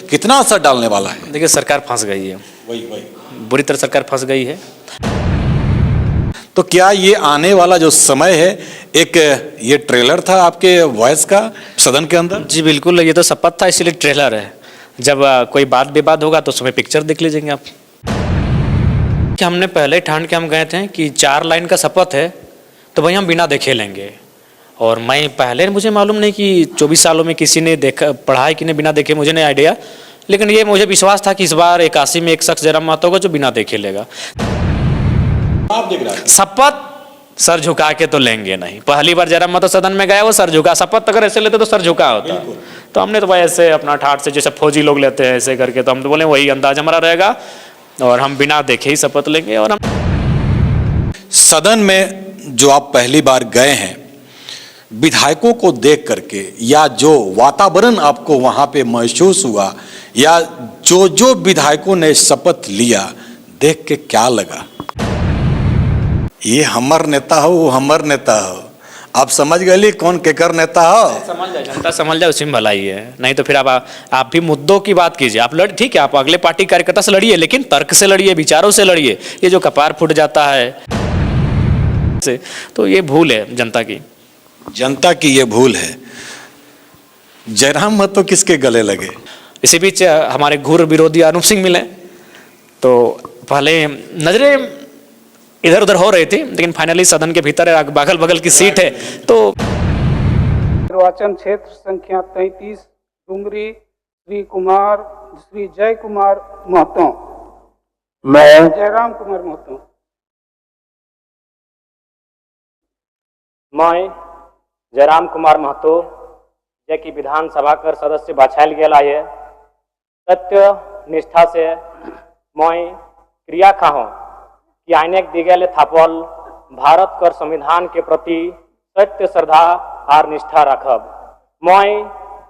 कितना असर डालने वाला है? देखिए, सरकार फंस गई है, वही बुरी तरह सरकार फंस गई है। तो क्या ये आने वाला जो समय है, एक ये ट्रेलर था आपके वॉइस का सदन के अंदर? जी बिल्कुल, ये तो शपथ था, इसलिए ट्रेलर है। जब कोई बात विवाद होगा तो उसमें पिक्चर देख लीजिएंगे आप। कि हमने पहले ठान के हम गए थे कि 4 लाइन का शपथ है तो भाई हम बिना देखे लेंगे। और मैं पहले मुझे मालूम नहीं कि 24 सालों में किसी ने देखा पढ़ा है कि नहीं बिना देखे, मुझे नहीं आइडिया। लेकिन ये मुझे विश्वास था कि इस बार 81 में एक शख्स जयराम महतो होगा जो बिना देखे लेगा। आप देख रहे हैं शपथ सर झुका के तो लेंगे नहीं। पहली बार जयराम महतो सदन में गया वो सर झुका, शपथ अगर ऐसे लेते तो सर झुका होता। तो हमने तो भाई ऐसे अपना ठाठ से जैसे फौजी लोग लेते हैं ऐसे करके, तो हम तो बोले वही अंदाज हमारा रहेगा और हम बिना देखे ही शपथ लेंगे। और हम सदन में जो आप पहली बार गए हैं, विधायकों को देख करके या जो वातावरण आपको वहां पे महसूस हुआ या जो विधायकों ने शपथ लिया, देख के क्या लगा? ये हमर नेता हो, वो हमर नेता हो, आप समझ गए कौन केकर नेता हो? समझ जाए, जनता समझ जाए, उसी में भलाई है। नहीं तो फिर आप भी मुद्दों की बात कीजिए। आप लड़, ठीक है, आप अगले पार्टी कार्यकर्ता से लड़िए, लेकिन तर्क से लड़िए, विचारों से लड़िए। ये जो कपार फूट जाता है तो ये भूल है जनता की। जनता की ये भूल है। जयराम महतो किसके गले लगे? इसी बीच हमारे घूर विरोधी अनूप सिंह मिले, तो पहले नजरें इधर उधर हो रही थी, लेकिन फाइनली सदन के भीतर बगल बगल की सीट है तो निर्वाचन क्षेत्र संख्या 33 डुमरी श्री जय कुमार महतो, मैं जयराम कुमार महतो, मैं जयराम कुमार महतो जे की विधानसभा कर सदस्य बाछायल गेला है, सत्य निष्ठा से मैं क्रिया खाहूँ कि आइने दी गए थापल भारत कर संविधान के प्रति सत्य श्रद्धा और निष्ठा रखब। मैं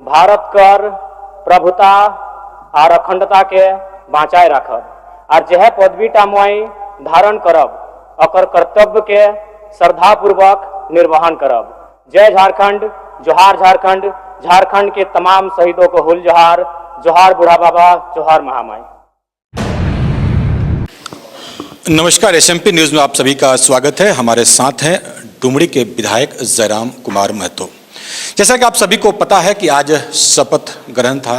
भारत कर प्रभुता और अखंडता के बाँचाए रखब और जह पदवीटा मैं धारण करब अकर कर्तव्य के श्रद्धापूर्वक निर्वहन करब। जय झारखंड, जोहार झारखंड, झारखंड के तमाम शहीदों को हुल जोहार, जोहार बूढ़ा बाबा, जोहार महामाई। नमस्कार, एसएमपी न्यूज में आप सभी का स्वागत है। हमारे साथ हैं डुमरी के विधायक जयराम कुमार महतो। जैसा कि आप सभी को पता है कि आज शपथ ग्रहण था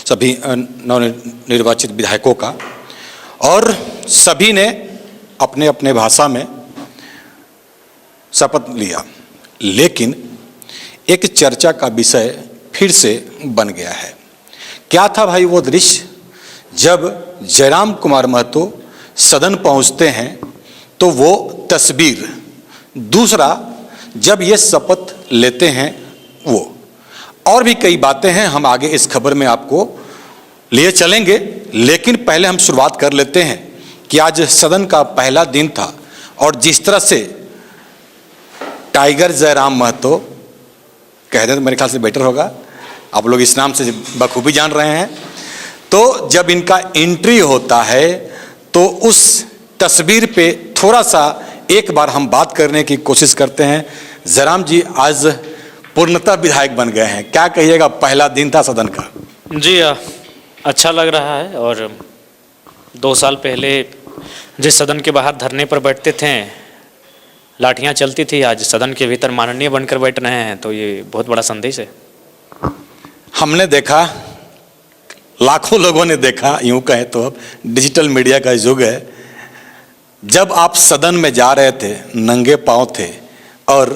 सभी नवनिर्वाचित विधायकों का, और सभी ने अपने अपने भाषा में शपथ लिया। लेकिन एक चर्चा का विषय फिर से बन गया है। क्या था भाई वो दृश्य? जब जयराम कुमार महतो सदन पहुंचते हैं तो वो तस्वीर, दूसरा जब ये शपथ लेते हैं वो, और भी कई बातें हैं, हम आगे इस खबर में आपको लिए चलेंगे। लेकिन पहले हम शुरुआत कर लेते हैं कि आज सदन का पहला दिन था और जिस तरह से टाइगर जयराम महतो कह दें तो मेरे ख्याल से बेटर होगा, आप लोग इस नाम से बखूबी जान रहे हैं। तो जब इनका एंट्री होता है तो उस तस्वीर पे थोड़ा सा एक बार हम बात करने की कोशिश करते हैं। जयराम जी आज पूर्णतः विधायक बन गए हैं, क्या कहिएगा? पहला दिन था सदन का। जी अच्छा लग रहा है। और 2 साल पहले जिस सदन के बाहर धरने पर बैठते थे, लाठियां चलती थी, आज सदन के भीतर माननीय बनकर बैठ रहे हैं, तो ये बहुत बड़ा संदेश है। हमने देखा, लाखों लोगों ने देखा, यूं कहे तो अब डिजिटल मीडिया का युग है, जब आप सदन में जा रहे थे नंगे पांव थे और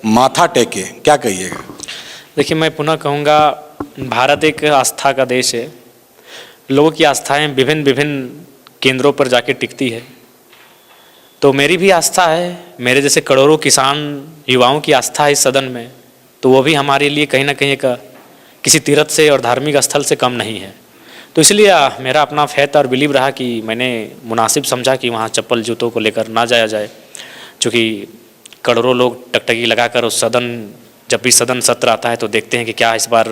माथा टेके, क्या कहिएगा? देखिए, मैं पुनः कहूँगा, भारत एक आस्था का देश है। लोगों की आस्थाएं विभिन्न विभिन्न केंद्रों पर जाके टिकती है। तो मेरी भी आस्था है, मेरे जैसे करोड़ों किसान युवाओं की आस्था है इस सदन में, तो वो भी हमारे लिए कहीं ना कहीं का किसी तीर्थ से और धार्मिक स्थल से कम नहीं है। तो इसलिए मेरा अपना फैथ और बिलीव रहा कि मैंने मुनासिब समझा कि वहाँ चप्पल जूतों को लेकर ना जाया जाए, क्योंकि करोड़ों लोग टकटकी लगाकर उस सदन, जब भी सदन सत्र आता है तो देखते हैं कि क्या इस बार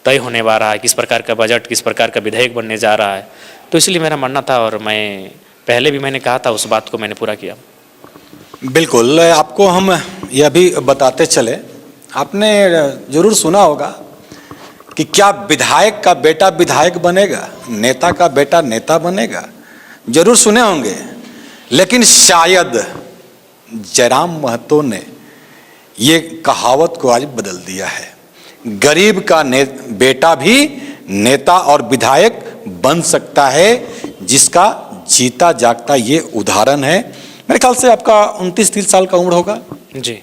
तय होने वाला है, किस प्रकार का बजट, किस प्रकार का विधेयक बनने जा रहा है। तो इसलिए मेरा मानना था, और मैं पहले भी मैंने कहा था, उस बात को मैंने पूरा किया। बिल्कुल, आपको हम यह भी बताते चले, आपने ज़रूर सुना होगा कि क्या विधायक का बेटा विधायक बनेगा, नेता का बेटा नेता बनेगा, जरूर सुने होंगे। लेकिन शायद जयराम महतो ने ये कहावत को आज बदल दिया है। गरीब का बेटा भी नेता और विधायक बन सकता है, जिसका जीता जागता ये उदाहरण है। मेरे ख्याल से आपका 29-30 साल का उम्र होगा जी।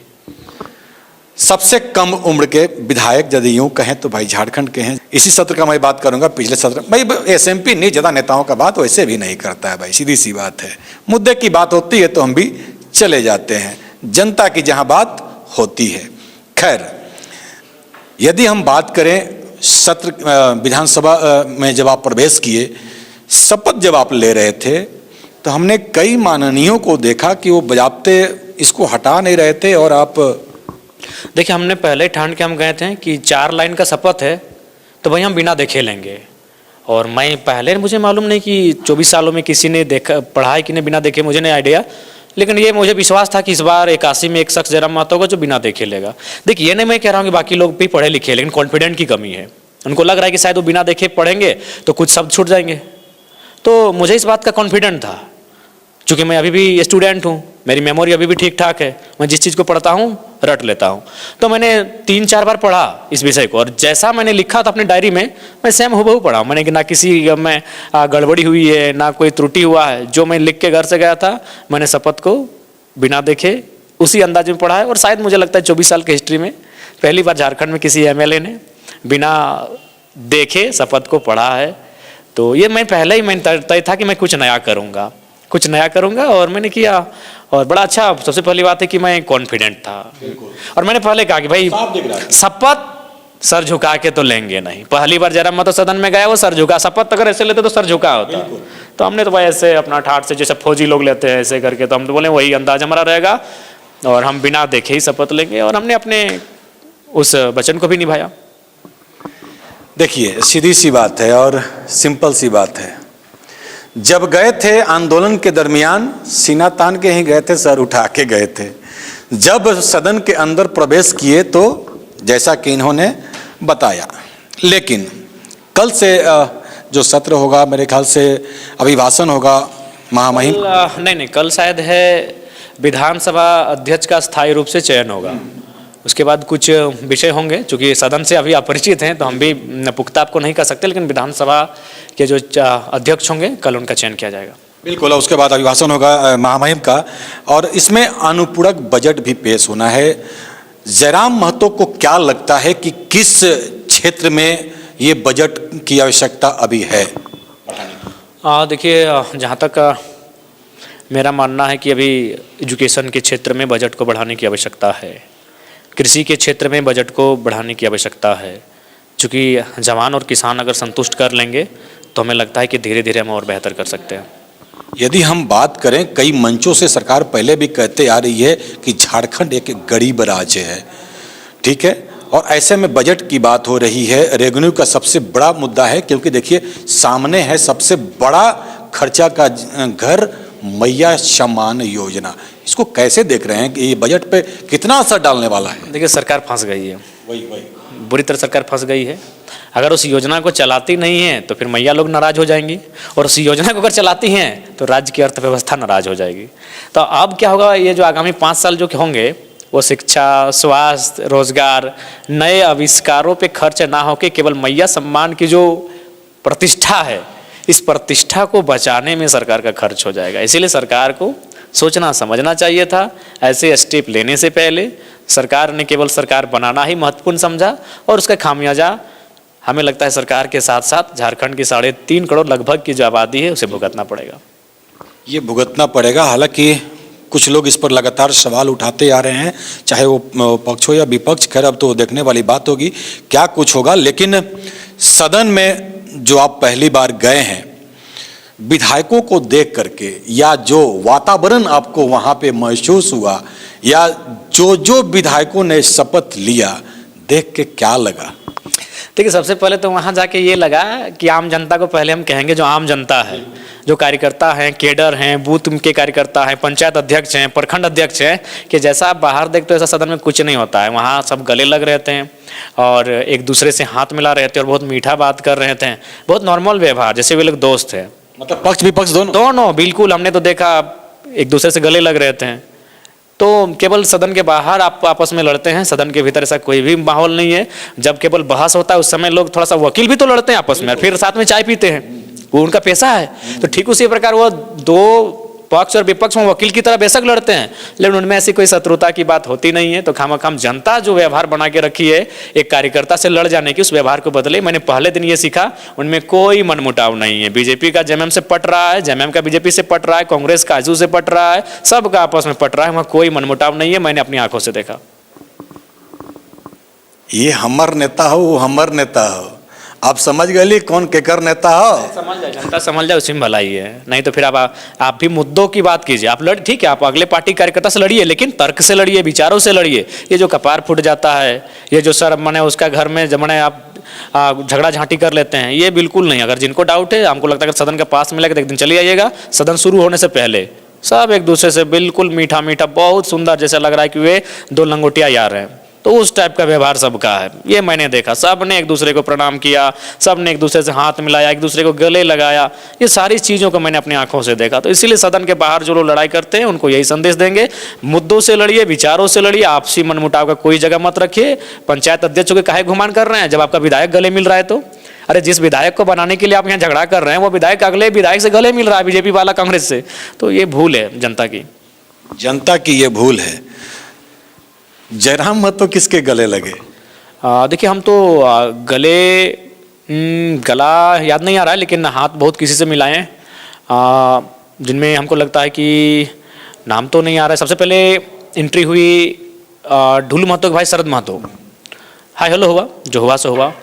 सबसे कम उम्र के विधायक यदि यूं कहें तो भाई झारखंड के हैं। इसी सत्र का मैं बात करूंगा, पिछले सत्र भाई एसएमपी नहीं, ज्यादा नेताओं का बात वैसे भी नहीं करता है भाई, सीधी सी बात है। मुद्दे की बात होती है तो हम भी चले जाते हैं, जनता की जहां बात होती है। खैर, यदि हम बात करें सत्र विधानसभा में जब आप प्रवेश किए, शपथ जब आप ले रहे थे, तो हमने कई माननीयों को देखा कि वो बजाबते इसको हटा नहीं रहे थे। और आप देखिए, हमने पहले ठान के हम गए थे कि 4 लाइन का शपथ है तो भाई हम बिना देखे लेंगे। और मैं पहले मुझे मालूम नहीं कि 24 सालों में किसी ने देखा पढ़ा है कि नहीं बिना देखे, मुझे नहीं आइडिया। लेकिन ये मुझे विश्वास था कि इस बार 81 में एक शख्स जयराम महतो होगा जो बिना देखे लेगा। देखिए, ये नहीं मैं कह रहा हूँ कि बाकी लोग भी पढ़े लिखे, लेकिन कॉन्फिडेंट की कमी है। उनको लग रहा है कि शायद वो बिना देखे पढ़ेंगे तो कुछ शब्द छूट जाएंगे। तो मुझे इस बात का कॉन्फिडेंट था, चूँकि मैं अभी भी स्टूडेंट हूँ, मेरी मेमोरी अभी भी ठीक ठाक है, मैं जिस चीज़ को पढ़ता हूँ रट लेता हूँ। तो मैंने 3-4 बार पढ़ा इस विषय को, और जैसा मैंने लिखा था अपनी डायरी में, मैं सेम हूबहू पढ़ा। मैंने कि ना किसी में गड़बड़ी हुई है, ना कोई त्रुटि हुआ है। जो मैं लिख के घर से गया था, मैंने शपथ को बिना देखे उसी अंदाज में पढ़ा है। और शायद मुझे लगता है 24 साल की हिस्ट्री में पहली बार झारखंड में किसी एमएलए ने बिना देखे शपथ को पढ़ा है। तो ये मैं पहले ही मैंने तय था कि मैं कुछ नया करूँगा, और मैंने किया। और बड़ा अच्छा, सबसे पहली बात है कि मैं कॉन्फिडेंट था। और मैंने पहले कहा कि भाई शपथ सर झुका के तो लेंगे नहीं। पहली बार जयराम महतो सदन में गया, वो सर झुका, शपथ अगर ऐसे लेते तो सर झुका होता। तो हमने तो भाई ऐसे अपना ठाठ से जैसे फौजी लोग लेते हैं ऐसे करके, तो हम तो बोले वही अंदाज हमारा रहेगा और हम बिना देखे ही शपथ लेंगे। और हमने अपने उस वचन को भी निभाया। देखिए, सीधी सी बात है और सिंपल सी बात है। जब गए थे आंदोलन के दरमियान सीना तान के ही गए थे, सर उठा के गए थे। जब सदन के अंदर प्रवेश किए तो जैसा कि इन्होंने बताया। लेकिन कल से जो सत्र होगा, मेरे ख्याल से अभिभाषण होगा महामहिम। नहीं, कल शायद है विधानसभा अध्यक्ष का स्थायी रूप से चयन होगा। उसके बाद कुछ विषय होंगे, चूँकि सदन से अभी अपरिचित हैं तो हम भी पुख्ता आपको नहीं कह सकते। लेकिन विधानसभा के जो अध्यक्ष होंगे कल उनका चयन किया जाएगा। बिल्कुल। उसके बाद अभिभाषण होगा महामहिम का, और इसमें अनुपूरक बजट भी पेश होना है। जयराम महतो को क्या लगता है कि किस क्षेत्र में ये बजट की आवश्यकता अभी है? देखिए, जहाँ तक मेरा मानना है कि अभी एजुकेशन के क्षेत्र में बजट को बढ़ाने की आवश्यकता है, कृषि के क्षेत्र में बजट को बढ़ाने की आवश्यकता है। चूँकि जवान और किसान अगर संतुष्ट कर लेंगे तो हमें लगता है कि धीरे धीरे हम और बेहतर कर सकते हैं। यदि हम बात करें, कई मंचों से सरकार पहले भी कहते आ रही है कि झारखंड एक गरीब राज्य है, ठीक है, और ऐसे में बजट की बात हो रही है। रेवेन्यू का सबसे बड़ा मुद्दा है, क्योंकि देखिए सामने है सबसे बड़ा खर्चा का घर मैया सम्मान योजना। इसको कैसे देख रहे हैं कि ये बजट पे कितना असर डालने वाला है? देखिए, सरकार फंस गई है, वही बुरी तरह सरकार फंस गई है। अगर उस योजना को चलाती नहीं है तो फिर मैया लोग नाराज हो जाएंगी, और उस योजना को अगर चलाती हैं तो राज्य की अर्थव्यवस्था नाराज हो जाएगी। तो अब क्या होगा, ये जो आगामी 5 साल जो होंगे वो शिक्षा, स्वास्थ्य, रोजगार, नए आविष्कारों पे खर्च ना होके केवल मैया सम्मान की जो प्रतिष्ठा है, इस प्रतिष्ठा को बचाने में सरकार का खर्च हो जाएगा। इसीलिए सरकार को सोचना समझना चाहिए था। ऐसे स्टेप लेने से पहले सरकार ने केवल सरकार बनाना ही महत्वपूर्ण समझा, और उसका खामियाजा हमें लगता है सरकार के साथ साथ झारखंड की 3.5 करोड़ लगभग की जो आबादी है उसे भुगतना पड़ेगा। ये भुगतना पड़ेगा। हालांकि कुछ लोग इस पर लगातार सवाल उठाते आ रहे हैं, चाहे वो पक्ष हो या विपक्ष। खैर, अब तो देखने वाली बात होगी क्या कुछ होगा। लेकिन सदन में जो आप पहली बार गए हैं, विधायकों को देख करके या जो वातावरण आपको वहाँ पे महसूस हुआ, या जो विधायकों ने शपथ लिया, देख के क्या लगा? देखिए, सबसे पहले तो वहाँ जाके ये लगा कि आम जनता को पहले हम कहेंगे, जो आम जनता है, जो कार्यकर्ता हैं, केडर हैं, बूथ के कार्यकर्ता हैं, पंचायत अध्यक्ष हैं, प्रखंड अध्यक्ष हैं, कि जैसा आप बाहर देखते हो ऐसा सदन में कुछ नहीं होता है। वहाँ सब गले लग रहे थे और एक दूसरे से हाथ मिला रहे थे और बहुत मीठा बात कर रहे थे, बहुत नॉर्मल व्यवहार, जैसे वे लोग दोस्त थे। मतलब पक्ष विपक्ष दोनों दोनों बिल्कुल, हमने तो देखा एक दूसरे से गले लग रहे थे। तो केवल सदन के बाहर आप आपस में लड़ते हैं, सदन के भीतर ऐसा कोई भी माहौल नहीं है। जब केवल बहस होता है उस समय लोग थोड़ा सा, वकील भी तो लड़ते हैं आपस में, फिर साथ में चाय पीते हैं, वो उनका पैसा है। तो ठीक उसी प्रकार वो दो पक्ष और विपक्ष में वकील की तरह बेशक लड़ते हैं, लेकिन उनमें ऐसी कोई शत्रुता की बात होती नहीं है। तो खामखाम जनता जो व्यवहार बना के रखी है एक कार्यकर्ता से लड़ जाने की, उस व्यवहार को बदले। मैंने पहले दिन ये सीखा, उनमें कोई मनमुटाव नहीं है। बीजेपी का जेएमएम से पट रहा है, जेएमएम का बीजेपी से पट रहा है, कांग्रेस का आजू से पट रहा है, सबका आपस में पट रहा है, वहाँ कोई मनमुटाव नहीं है। मैंने अपनी आंखों से देखा। ये हमर नेता हो, वो हमर नेता हो, आप समझ गए कौन केकर नेता हो? समझ जाए, जनता समझ जाए, उसी में भलाई है। नहीं तो फिर आप भी मुद्दों की बात कीजिए। आप लड़, ठीक है, आप अगले पार्टी कार्यकर्ता से लड़िए, लेकिन तर्क से लड़िए, विचारों से लड़िए। ये जो कपार फूट जाता है, ये जो सर मने उसका घर में जब मने आप झगड़ा झांटी कर लेते हैं, ये बिल्कुल नहीं। अगर जिनको डाउट है, हमको लगता है अगर सदन के पास मिलेगा तो एक दिन चले आइएगा, सदन शुरू होने से पहले सब एक दूसरे से बिल्कुल मीठा मीठा, बहुत सुंदर, जैसा लग रहा है कि वे दो लंगोटिया यार हैं। तो उस टाइप का व्यवहार सबका है, ये मैंने देखा। सब ने एक दूसरे को प्रणाम किया, सब ने एक दूसरे से हाथ मिलाया, एक दूसरे को गले लगाया, ये सारी चीज़ों को मैंने अपनी आंखों से देखा। तो इसीलिए सदन के बाहर जो लोग लड़ाई करते हैं उनको यही संदेश देंगे, मुद्दों से लड़िए, विचारों से लड़िए, आपसी मनमुटाव का कोई जगह मत रखिए। पंचायत अध्यक्षों के काहे घुमान कर रहे हैं जब आपका विधायक गले मिल रहा है? तो अरे जिस विधायक को बनाने के लिए आप यहाँ झगड़ा कर रहे हैं, वो विधायक अगले विधायक से गले मिल रहा है, बीजेपी वाला कांग्रेस से। तो ये भूल है जनता की, जनता की ये भूल है। जयराम महतो किसके गले लगे? देखिए, हम तो गला याद नहीं आ रहा है, लेकिन हाथ बहुत किसी से मिलाए हैं, जिनमें हमको लगता है कि नाम तो नहीं आ रहा है। सबसे पहले एंट्री हुई ढुल महतो के भाई शरद महतो, हाय हेलो हुआ, जो हुआ सो हुआ।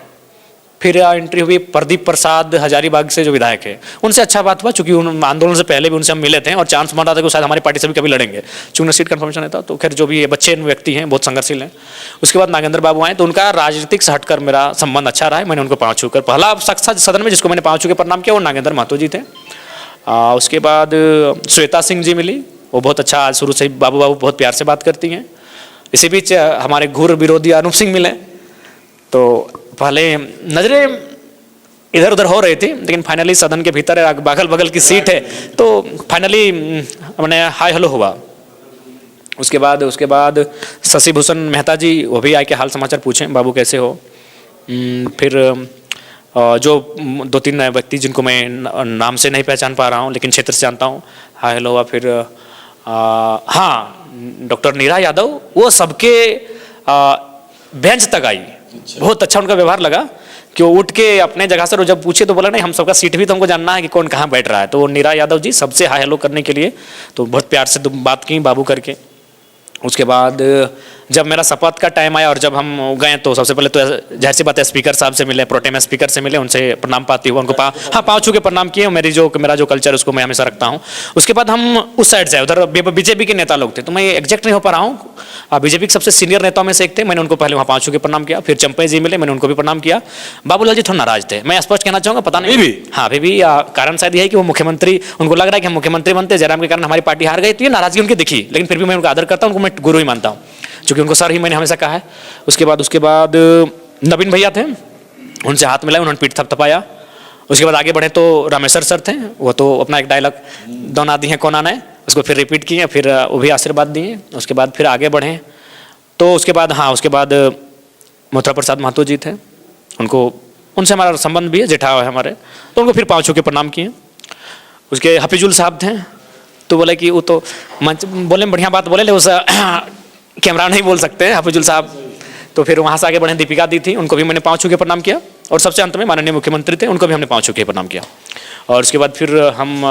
फिर एंट्री हुई प्रदीप प्रसाद हजारीबाग से, जो विधायक है, उनसे अच्छा बात हुआ, चूंकि आंदोलन से पहले भी उनसे हम मिले थे और चांस बन रहा था कि शायद हमारी पार्टी से भी कभी लड़ेंगे, चूंकि सीट कन्फर्मेशन नहीं था। तो खैर जो भी बच्चे व्यक्ति हैं, बहुत संघर्षशील हैं। उसके बाद नागेंद्र बाबू आए, तो उनका राजनीतिक से हटकर मेरा संबंध अच्छा रहा है। मैंने उनको पाँव छूकर, पहला शख्स सदन में जिसको मैंने पाँव छू के प्रणाम किया वो नागेंद्र महतो जी थे। उसके बाद श्वेता सिंह जी मिली, वो बहुत अच्छा, आज शुरू से ही बाबू बाबू बहुत प्यार से बात करती हैं। इसी बीच हमारे घूर विरोधी अनूप सिंह मिले। तो पहले नजरें इधर उधर हो रही थी, लेकिन फाइनली सदन के भीतर बगल बगल की सीट है, तो फाइनली हमने हाय हेलो हुआ। उसके बाद शशि भूषण मेहता जी, वो भी आके हाल समाचार पूछे, बाबू कैसे हो। फिर जो दो तीन व्यक्ति जिनको मैं नाम से नहीं पहचान पा रहा हूँ, लेकिन क्षेत्र से जानता हूँ, हाय हेलो हुआ। फिर हाँ, डॉक्टर नीरा यादव, वो सबके बेंच तक आई। बहुत अच्छा उनका व्यवहार लगा कि वो उठ के अपने जगह से जब पूछे तो बोला नहीं, हम सबका सीट भी तो हमको जानना है कि कौन कहाँ बैठ रहा है। तो नीरा यादव जी सबसे हाय हेलो करने के लिए तो बहुत प्यार से बात की बाबू करके। उसके बाद जब मेरा शपथ का टाइम आया और जब हम गए, तो सबसे पहले तो जाहिर सी बात है स्पीकर साहब से मिले, प्रोटेम स्पीकर से मिले, उनसे प्रणाम पाती हुआ उनको पाँव छू के प्रणाम किए। मेरा जो कल्चर उसको मैं हमेशा रखता हूँ। उसके बाद हम उस साइड से, उधर बीजेपी के नेता लोग थे, तो मैं एग्जैक्ट नहीं हो पा रहा हूँ, बीजेपी के सबसे सीनियर नेताओं में से एक थे, मैंने उनको पहले वहाँ पाँव छू के प्रणाम किया। फिर चंपई जी मिले, मैंने उनको भी प्रणाम किया। बाबूलाल जी थोड़ा नाराज थे, मैं स्पष्ट कहना चाहूँगा, पता नहीं भी, हाँ अभी भी कारण शायद यह है कि वो मुख्यमंत्री, उनको लग रहा है कि हम मुख्यमंत्री बनते, जयराम के कारण हमारी पार्टी हार गई, तो ये नाराजगी उनकी दिखी। लेकिन फिर भी मैं उनका आदर करता हूँ, उनको मैं गुरु ही मानता हूँ, क्योंकि उनको सर ही मैंने हमेशा कहा है। उसके बाद नवीन भैया थे, उनसे हाथ मिलाया, उन्होंने पीठ थपथपाया। उसके बाद आगे बढ़े तो रामेश्वर सर थे, वो तो अपना एक डायलॉग दोना दी है कौन आना है, उसको फिर रिपीट किए, फिर वो भी आशीर्वाद दिए। उसके बाद फिर आगे बढ़े तो उसके बाद मथुरा प्रसाद महतो जी थे, उनसे हमारा संबंध भी है, जेठा है हमारे, तो उनको फिर पाँव छू के प्रणाम किए। उसके हफीजुल साहब थे, तो बोले कि वो तो मंच बोले में बढ़िया बात बोले, लेकिन उस कैमरा नहीं बोल सकते हफीजुल साहब। तो फिर वहाँ से आगे बढ़े दीपिका दी थी, उनको भी मैंने पाँव छू के प्रणाम किया। और सबसे अंत में माननीय मुख्यमंत्री थे, उनको भी हमने पाँव छू के प्रणाम किया। और उसके बाद फिर हम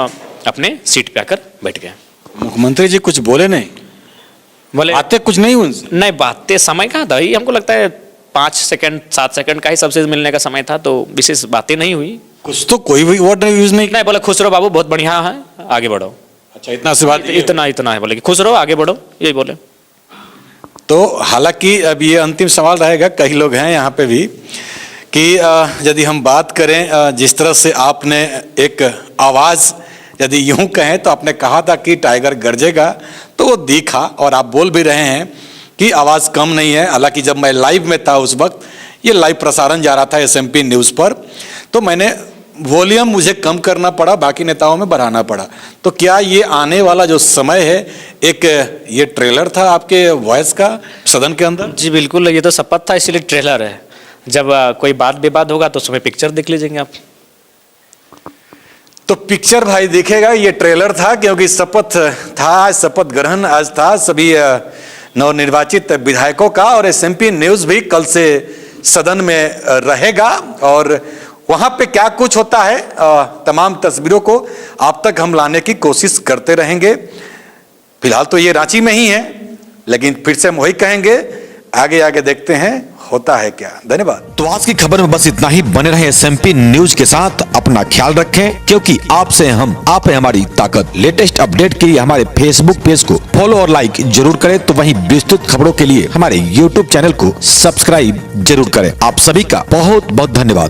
अपने सीट पे आकर बैठ गए। मुख्यमंत्री जी कुछ बोले नहीं? बोले बातें कुछ नहीं उनसे? नहीं, बातें समय का था ही, हमको लगता है 5 सेकंड 7 सेकंड का ही सबसे मिलने का समय था, तो विशेष बातें नहीं हुई। कुछ तो कोई भी वर्ड यूज नहीं? बोले खुश रहो बाबू, बहुत बढ़िया है, आगे बढ़ो। अच्छा, इतना सी बात? इतना है, बोले कि खुश रहो, आगे बढ़ो, यही बोले। तो हालांकि अब ये अंतिम सवाल रहेगा, कई लोग हैं यहाँ पे भी कि यदि हम बात करें जिस तरह से आपने एक आवाज़ यदि यूं कहें तो आपने कहा था कि टाइगर गरजेगा, तो वो दिखा और आप बोल भी रहे हैं कि आवाज़ कम नहीं है। हालांकि जब मैं लाइव में था उस वक्त, ये लाइव प्रसारण जा रहा था SMP न्यूज़ पर, तो मैंने वॉल्यूम मुझे कम करना पड़ा, बाकी नेताओं में बढ़ाना पड़ा। तो क्या ये आने वाला जो समय है, एक ये ट्रेलर था आपके वॉइस का सदन के अंदर? जी बिल्कुल, ये तो शपथ था, इसीलिए ट्रेलर है। जब कोई बात विवाद होगा तो उसमें पिक्चर देख लीजिएंगे आप। तो पिक्चर भाई दिखेगा, ये ट्रेलर था, क्योंकि शपथ था, शपथ ग्रहण आज था सभी नवनिर्वाचित विधायकों का, और SMP न्यूज़ भी कल से सदन में रहेगा और वहाँ पे क्या कुछ होता है तमाम तस्वीरों को आप तक हम लाने की कोशिश करते रहेंगे। फिलहाल तो ये रांची में ही है, लेकिन फिर से हम वही कहेंगे, आगे आगे देखते हैं होता है क्या। धन्यवाद। तो आज की खबर में बस इतना ही। बने रहे SMP न्यूज के साथ, अपना ख्याल रखें, क्योंकि आपसे हम, आप है हमारी ताकत। लेटेस्ट अपडेट के लिए हमारे फेसबुक पेज को फॉलो और लाइक जरूर करें, तो वहीं विस्तृत खबरों के लिए हमारे YouTube चैनल को सब्सक्राइब जरूर करें। आप सभी का बहुत बहुत धन्यवाद।